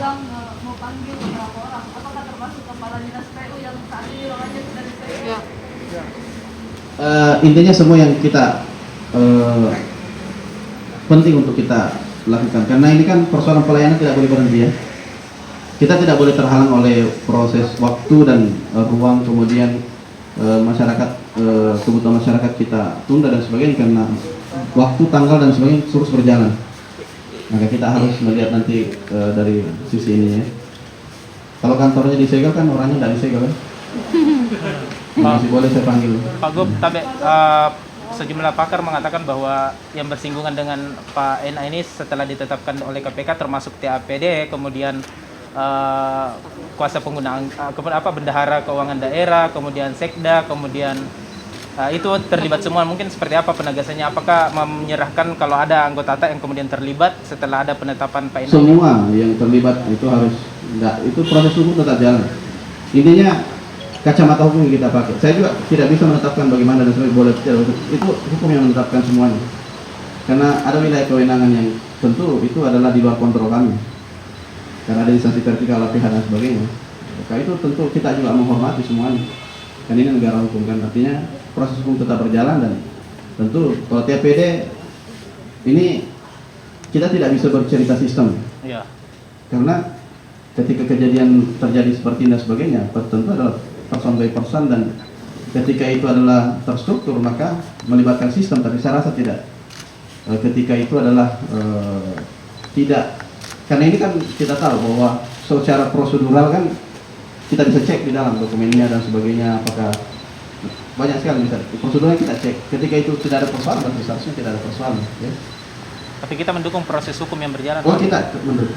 bilang mau panggil beberapa orang. Apakah termasuk kepala dinas PU yang saat ini orangnya sudah di PU? Ya. Intinya semua yang kita penting untuk kita lakukan, karena ini kan persoalan pelayanan tidak boleh berhenti ya. Kita tidak boleh terhalang oleh proses waktu dan ruang, kemudian masyarakat, kebutuhan masyarakat kita tunda dan sebagainya karena waktu, tanggal dan sebagainya terus berjalan. Maka kita harus melihat nanti dari sisi ini ya. Kalau kantornya disegel kan orangnya tidak disegel kan? Masih boleh saya panggil. Pak Gub, tapi sejumlah pakar mengatakan bahwa yang bersinggungan dengan Pak NA ini setelah ditetapkan oleh KPK termasuk TAPD, kemudian kuasa penggunaan bendahara keuangan daerah, kemudian sekda, kemudian itu terlibat semua. Mungkin seperti apa penegasannya? Apakah menyerahkan kalau ada anggota ATA yang kemudian terlibat setelah ada penetapan Pak NA? Semua yang terlibat itu harus, itu proses hukum tetap jalan. Intinya kacamata hukum yang kita pakai. Saya juga tidak bisa menetapkan bagaimana dan sebagainya, boleh tidak, itu hukum yang menetapkan semuanya. Karena ada wilayah kewenangan yang tentu itu adalah di luar kontrol kami. Karena ada instansi vertikal, latihan dan sebagainya. Maka itu tentu kita juga menghormati semuanya. Kan ini negara hukum kan, artinya proses hukum tetap berjalan dan tentu kalau TPD ini kita tidak bisa bercerita sistem. Ya. Karena ketika kejadian terjadi seperti ini dan sebagainya, tentu adalah person by person dan ketika itu adalah terstruktur maka melibatkan sistem, tapi saya rasa tidak. Ketika itu adalah tidak, karena ini kan kita tahu bahwa secara prosedural kan kita bisa cek di dalam dokumennya dan sebagainya, apakah banyak sekali bisa prosedurnya kita cek. Ketika itu tidak ada persoalan, berarti seharusnya tidak ada persoalan ya. Tapi kita mendukung proses hukum yang berjalan. Oh, kita mendukung.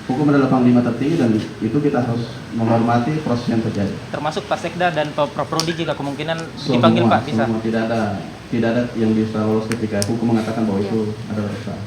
Hukum adalah panglima tertinggi dan itu kita harus menghormati proses yang terjadi. Termasuk Pak Sekda dan Pak Prodi jika kemungkinan Semua, dipanggil Pak bisa. Semua, tidak ada yang bisa lolos ketika hukum mengatakan bahwa itu adalah bersalah.